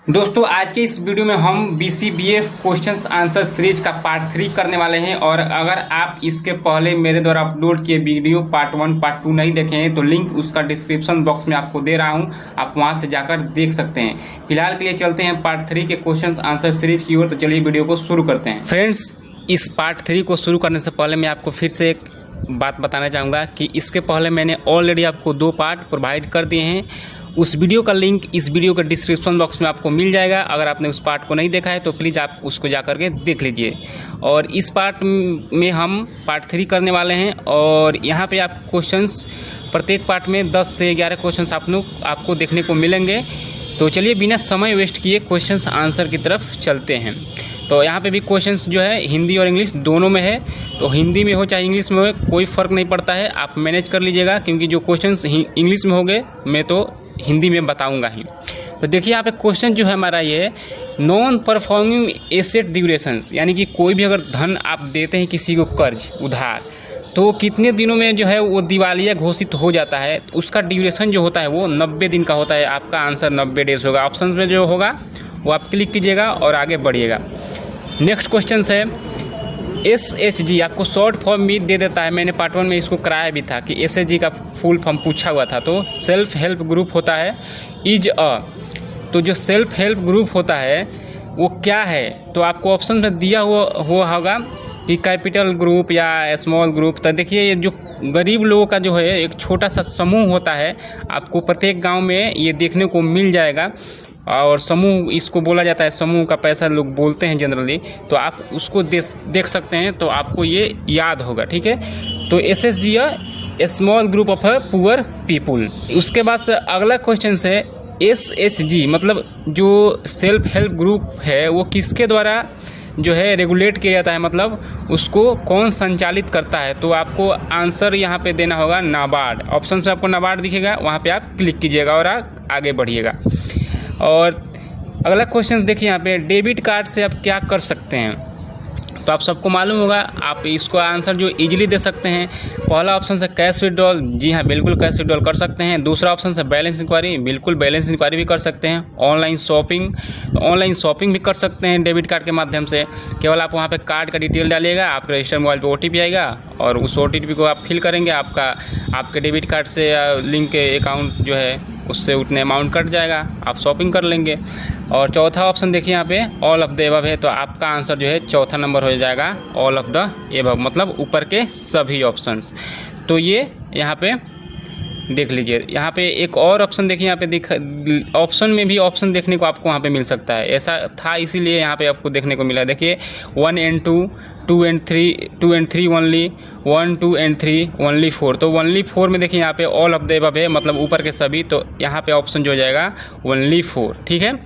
दोस्तों आज के इस वीडियो में हम BCBA क्वेश्चंस आंसर सीरीज का पार्ट 3 करने वाले हैं। और अगर आप इसके पहले मेरे द्वारा अपलोड किए वीडियो पार्ट 1 पार्ट 2 नहीं देखे हैं तो लिंक उसका डिस्क्रिप्शन बॉक्स में आपको दे रहा हूं, आप वहां से जाकर देख सकते हैं। फिलहाल के लिए चलते हैं पार्ट 3 के क्वेश्चंस आंसर सीरीज की ओर। तो चलिए वीडियो को शुरू करते हैं। फ्रेंड्स, इस पार्ट 3 को शुरू करने से पहले मैं आपको फिर से एक बात बताना चाहूँगा कि इसके पहले मैंने ऑलरेडी आपको 2 पार्ट प्रोवाइड कर दिए हैं। उस वीडियो का लिंक इस वीडियो के डिस्क्रिप्शन बॉक्स में आपको मिल जाएगा। अगर आपने उस पार्ट को नहीं देखा है तो प्लीज़ आप उसको जा करके देख लीजिए। और इस पार्ट में हम पार्ट 3 करने वाले हैं और यहाँ पे आप क्वेश्चंस प्रत्येक पार्ट में 10 से 11 क्वेश्चंस आपको देखने को मिलेंगे। तो चलिए बिना समय वेस्ट किए क्वेश्चंस आंसर की तरफ चलते हैं। तो यहाँ पे भी क्वेश्चंस जो है हिंदी और इंग्लिश दोनों में है, तो हिंदी में हो चाहे इंग्लिश में हो कोई फ़र्क नहीं पड़ता है, आप मैनेज कर लीजिएगा। क्योंकि जो क्वेश्चंस इंग्लिश में होंगे मैं तो हिंदी में बताऊंगा ही। तो देखिए यहाँ पे क्वेश्चन जो है हमारा ये नॉन परफॉर्मिंग एसेट ड्यूरेशंस, यानी कि कोई भी अगर धन आप देते हैं किसी को कर्ज उधार तो कितने दिनों में जो है वो दिवालिया घोषित हो जाता है। उसका ड्यूरेशन जो होता है वो 90 दिन का होता है। आपका आंसर 90 डेज होगा। ऑप्शन में जो होगा वो आप क्लिक कीजिएगा और आगे बढ़िएगा। नेक्स्ट क्वेश्चन है SHG, आपको शॉर्ट फॉर्म भी दे देता है। मैंने पार्ट 1 में इसको कराया भी था कि SHG का फुल फॉर्म पूछा हुआ था। तो सेल्फ हेल्प ग्रुप होता है इज अ, तो जो सेल्फ हेल्प ग्रुप होता है वो क्या है, तो आपको ऑप्शन में दिया हुआ होगा कि कैपिटल ग्रुप या स्मॉल ग्रुप। तो देखिए ये जो गरीब लोगों का जो है एक छोटा सा समूह होता है, आपको प्रत्येक गांव में ये देखने को मिल जाएगा। और समूह इसको बोला जाता है, समूह का पैसा लोग बोलते हैं जनरली। तो आप उसको देख सकते हैं तो आपको ये याद होगा, ठीक है। तो SHG small group of poor people. उसके बाद से अगला क्वेश्चन है SHG, मतलब जो सेल्फ हेल्प ग्रुप है वो किसके द्वारा जो है रेगुलेट किया जाता है, मतलब उसको कौन संचालित करता है। तो आपको आंसर यहाँ पे देना होगा नाबार्ड। ऑप्शन से आपको नाबार्ड दिखेगा, वहाँ पे आप क्लिक कीजिएगा और आगे बढ़िएगा। और अगला क्वेश्चन देखिए यहाँ पे डेबिट कार्ड से आप क्या कर सकते हैं। तो आप सबको मालूम होगा, आप इसको आंसर जो इजीली दे सकते हैं। पहला ऑप्शन है कैश विड्रॉल, जी हाँ बिल्कुल कैश विड्रॉल कर सकते हैं। दूसरा ऑप्शन है बैलेंस इंक्वायरी, बिल्कुल बैलेंस इंक्वायरी भी कर सकते हैं। ऑनलाइन शॉपिंग भी कर सकते हैं डेबिट कार्ड के माध्यम से। केवल आप वहाँ पे कार्ड का डिटेल डालिएगा, आपके रजिस्टर मोबाइल पे OTP आएगा और उस OTP को आप फिल करेंगे, आपके डेबिट कार्ड से लिंक अकाउंट जो है उससे उतने अमाउंट कट जाएगा, आप शॉपिंग कर लेंगे। और चौथा ऑप्शन देखिए यहाँ पे ऑल ऑफ द एबव है, तो आपका आंसर जो है चौथा नंबर हो जाएगा ऑल ऑफ द एबव, मतलब ऊपर के सभी ऑप्शंस। तो ये यहाँ पे देख लीजिए। यहाँ पे एक और ऑप्शन देखिए, यहाँ पे ऑप्शन में भी ऑप्शन देखने को आपको वहाँ पे मिल सकता है। ऐसा था इसीलिए यहाँ पे आपको देखने को मिला। देखिए 1 and 2, 2 and 3 only, 1, 2 and 3 only 4। तो ओनली 4 में देखिए यहाँ पे ऑल ऑफ द एबव है, मतलब ऊपर के सभी। तो यहाँ पे ऑप्शन जो हो जाएगा ओनली 4, ठीक है।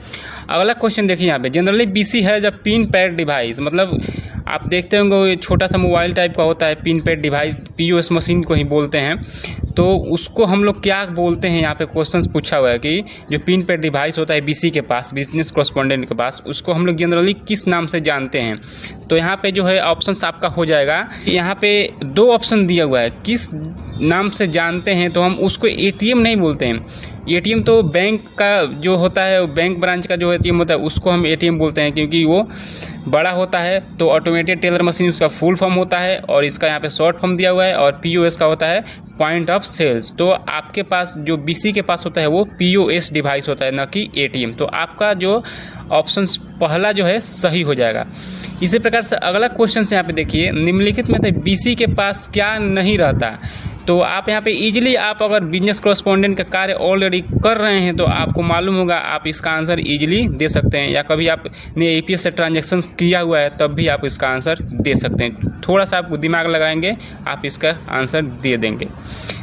अगला क्वेश्चन देखिए यहाँ पे जनरली BC है जब पिन पैड डिवाइस, मतलब आप देखते होंगे छोटा सा मोबाइल टाइप का होता है pin pad device, POS machine को ही बोलते हैं। तो उसको हम लोग क्या बोलते हैं, यहाँ पे क्वेश्चन पूछा हुआ है कि जो पिन पैड डिवाइस होता है BC के पास, बिजनेस कॉरेस्पॉन्डेंट के पास, उसको हम लोग जनरली किस नाम से जानते हैं। तो यहाँ पे जो है ऑप्शन आपका हो जाएगा, यहाँ पे 2 ऑप्शन दिया हुआ है किस नाम से जानते हैं। तो हम उसको ATM नहीं बोलते हैं। ATM तो बैंक का जो होता है, बैंक ब्रांच का जो ATM होता है उसको हम ATM बोलते हैं, क्योंकि वो बड़ा होता है। तो ऑटोमेटेड टेलर मशीन उसका फुल फॉर्म होता है और इसका यहाँ पे शॉर्ट फॉर्म दिया हुआ है। और POS का होता है पॉइंट ऑफ सेल्स। तो आपके पास जो BC के पास होता है वो POS डिवाइस होता है, न कि ATM। तो आपका जो ऑप्शन पहला जो है सही हो जाएगा। इसी प्रकार से अगला क्वेश्चन से यहाँ पे देखिए निम्नलिखित में से BC के पास क्या नहीं रहता। तो आप यहाँ पे इजीली आप अगर बिजनेस कॉरेस्पॉन्डेंट का कार्य ऑलरेडी कर रहे हैं तो आपको मालूम होगा, आप इसका आंसर इजीली दे सकते हैं। या कभी आपने APS से ट्रांजैक्शन किया हुआ है तब भी आप इसका आंसर दे सकते हैं। थोड़ा सा आप दिमाग लगाएंगे आप इसका आंसर दे देंगे।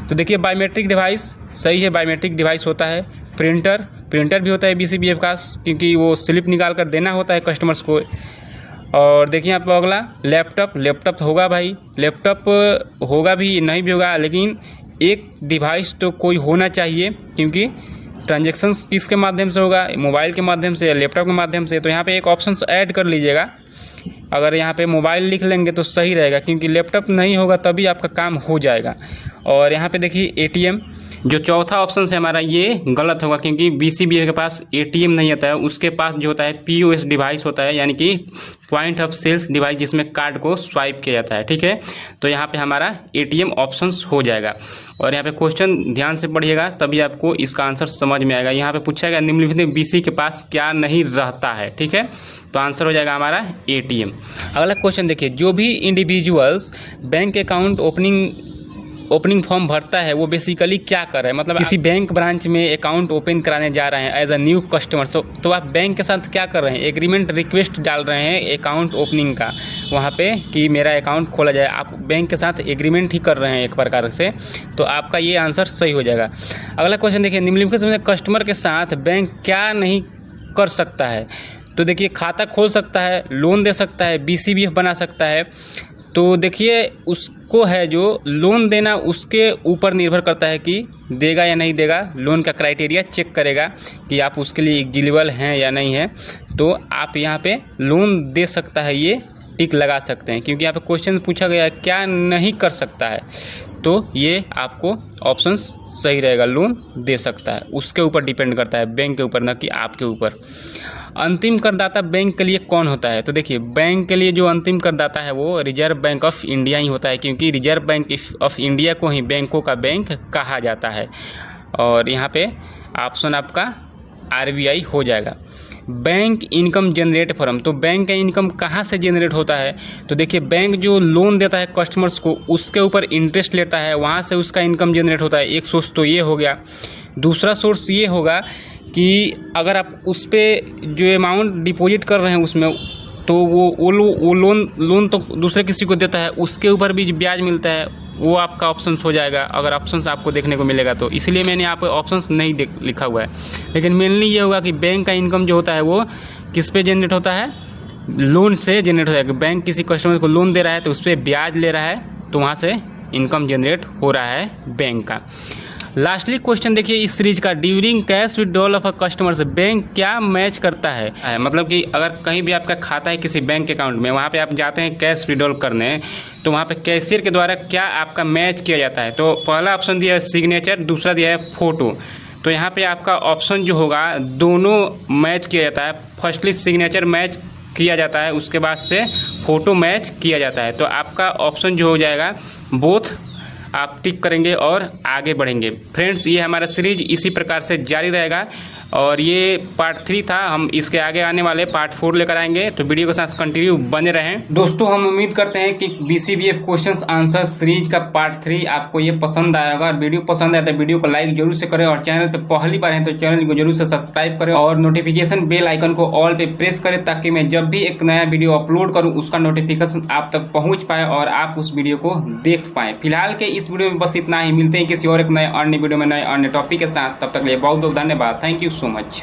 तो देखिए बायोमेट्रिक डिवाइस सही है, बायोमेट्रिक डिवाइस होता है। प्रिंटर भी होता है BCBA के पास, क्योंकि वो स्लिप निकाल कर देना होता है कस्टमर्स को। और देखिए यहाँ पर अगला लैपटॉप तो होगा भाई, लैपटॉप होगा भी नहीं भी होगा, लेकिन एक डिवाइस तो कोई होना चाहिए, क्योंकि ट्रांजैक्शंस किसके माध्यम से होगा, मोबाइल के माध्यम से या लैपटॉप के माध्यम से। तो यहाँ पे एक ऑप्शन ऐड कर लीजिएगा। अगर यहाँ पे मोबाइल लिख लेंगे तो सही रहेगा, क्योंकि लैपटॉप नहीं होगा तभी आपका काम हो जाएगा। और यहाँ पे देखिए जो चौथा ऑप्शन है हमारा ये गलत होगा, क्योंकि BCBF के पास ATM नहीं आता है, उसके पास जो होता है POS डिवाइस होता है, यानी कि पॉइंट ऑफ सेल्स डिवाइस, जिसमें कार्ड को स्वाइप किया जाता है। ठीक है, तो यहाँ पे हमारा ATM ऑप्शंस हो जाएगा। और यहाँ पे क्वेश्चन ध्यान से पढ़िएगा तभी आपको इसका आंसर समझ में आएगा। यहाँ पे पूछा गया निम्नलिखित में BC के पास क्या नहीं रहता है। ठीक है, तो आंसर हो जाएगा हमारा ATM। अगला क्वेश्चन देखिए, जो भी individuals bank account opening form भरता है वो बेसिकली क्या कर रहा है, मतलब किसी बैंक ब्रांच में अकाउंट ओपन कराने जा रहे हैं एज अ न्यू कस्टमर। तो आप बैंक के साथ क्या कर रहे हैं, एग्रीमेंट रिक्वेस्ट डाल रहे हैं अकाउंट ओपनिंग का वहाँ पे कि मेरा अकाउंट खोला जाए। आप बैंक के साथ एग्रीमेंट ही कर रहे हैं एक प्रकार से, तो आपका ये आंसर सही हो जाएगा। अगला क्वेश्चन देखिए, निम्नलिखित में कस्टमर के साथ बैंक क्या नहीं कर सकता है। तो देखिए, खाता खोल सकता है, लोन दे सकता है, BCBF बना सकता है। तो देखिए, उसको है जो लोन देना उसके ऊपर निर्भर करता है कि देगा या नहीं देगा। लोन का क्राइटेरिया चेक करेगा कि आप उसके लिए एलिजिबल हैं या नहीं है। तो आप यहाँ पे लोन दे सकता है ये टिक लगा सकते हैं, क्योंकि यहाँ पे क्वेश्चन पूछा गया है क्या नहीं कर सकता है, तो ये आपको ऑप्शंस सही रहेगा। लोन दे सकता है, उसके ऊपर डिपेंड करता है, बैंक के ऊपर, ना कि आपके ऊपर। अंतिम करदाता बैंक के लिए कौन होता है। तो देखिए, बैंक के लिए जो अंतिम करदाता है वो रिजर्व बैंक ऑफ इंडिया ही होता है, क्योंकि रिजर्व बैंक ऑफ इंडिया को ही बैंकों का बैंक कहा जाता है। और यहाँ पे ऑप्शन आपका RBI हो जाएगा। बैंक इनकम जनरेट फॉर्म, तो बैंक का इनकम कहाँ से जनरेट होता है। तो देखिए, बैंक जो लोन देता है कस्टमर्स को उसके ऊपर इंटरेस्ट लेता है, वहाँ से उसका इनकम जनरेट होता है। एक सोर्स तो ये हो गया। दूसरा सोर्स ये होगा कि अगर आप उस पर जो अमाउंट डिपॉजिट कर रहे हैं उसमें, तो वो लोन तो दूसरे किसी को देता है, उसके ऊपर भी ब्याज मिलता है, वो आपका ऑप्शंस हो जाएगा। अगर ऑप्शंस आपको देखने को मिलेगा तो इसलिए मैंने यहाँ पे ऑप्शंस नहीं लिखा हुआ है। लेकिन मेनली ये होगा कि बैंक का इनकम जो होता है वो किस पे जनरेट होता है, लोन से जनरेट होता है। बैंक किसी कस्टमर को लोन दे रहा है तो उस पर ब्याज ले रहा है, तो वहाँ से इनकम जनरेट हो रहा है बैंक का। लास्टली क्वेश्चन देखिए इस सीरीज का, during cash withdrawal of a customer से बैंक क्या मैच करता है। मतलब कि अगर कहीं भी आपका खाता है किसी बैंक अकाउंट में, वहाँ पे आप जाते हैं कैश विड्रॉल करने, तो वहाँ पे कैशियर के द्वारा क्या आपका मैच किया जाता है। तो पहला ऑप्शन दिया है सिग्नेचर, दूसरा दिया है फोटो। तो यहाँ पे आपका ऑप्शन जो होगा दोनों मैच किया जाता है। फर्स्टली सिग्नेचर मैच किया जाता है, उसके बाद से फ़ोटो मैच किया जाता है। तो आपका ऑप्शन जो हो जाएगा बोथ आप टिक करेंगे और आगे बढ़ेंगे। फ्रेंड्स, ये हमारा सीरीज इसी प्रकार से जारी रहेगा और ये पार्ट 3 था। हम इसके आगे आने वाले पार्ट 4 लेकर आएंगे, तो वीडियो के साथ कंटिन्यू बने रहें। दोस्तों, हम उम्मीद करते हैं कि BCBF क्वेश्चंस आंसर सीरीज का पार्ट 3 आपको ये पसंद आएगा। और वीडियो पसंद आए तो वीडियो को लाइक जरूर से करें, और चैनल पे पहली बार हैं तो चैनल को जरूर से सब्सक्राइब करें और नोटिफिकेशन बेल आइकन को ऑल पे प्रेस करें, ताकि मैं जब भी एक नया वीडियो अपलोड करूँ उसका नोटिफिकेशन आप तक पहुंच पाए और आप उस वीडियो को देख पाए। फिलहाल के इस वीडियो में बस इतना ही। मिलते हैं किसी और एक नए अन्य वीडियो में नए अन्य टॉपिक के साथ। तब तक के लिए बहुत बहुत धन्यवाद। Thank you so much.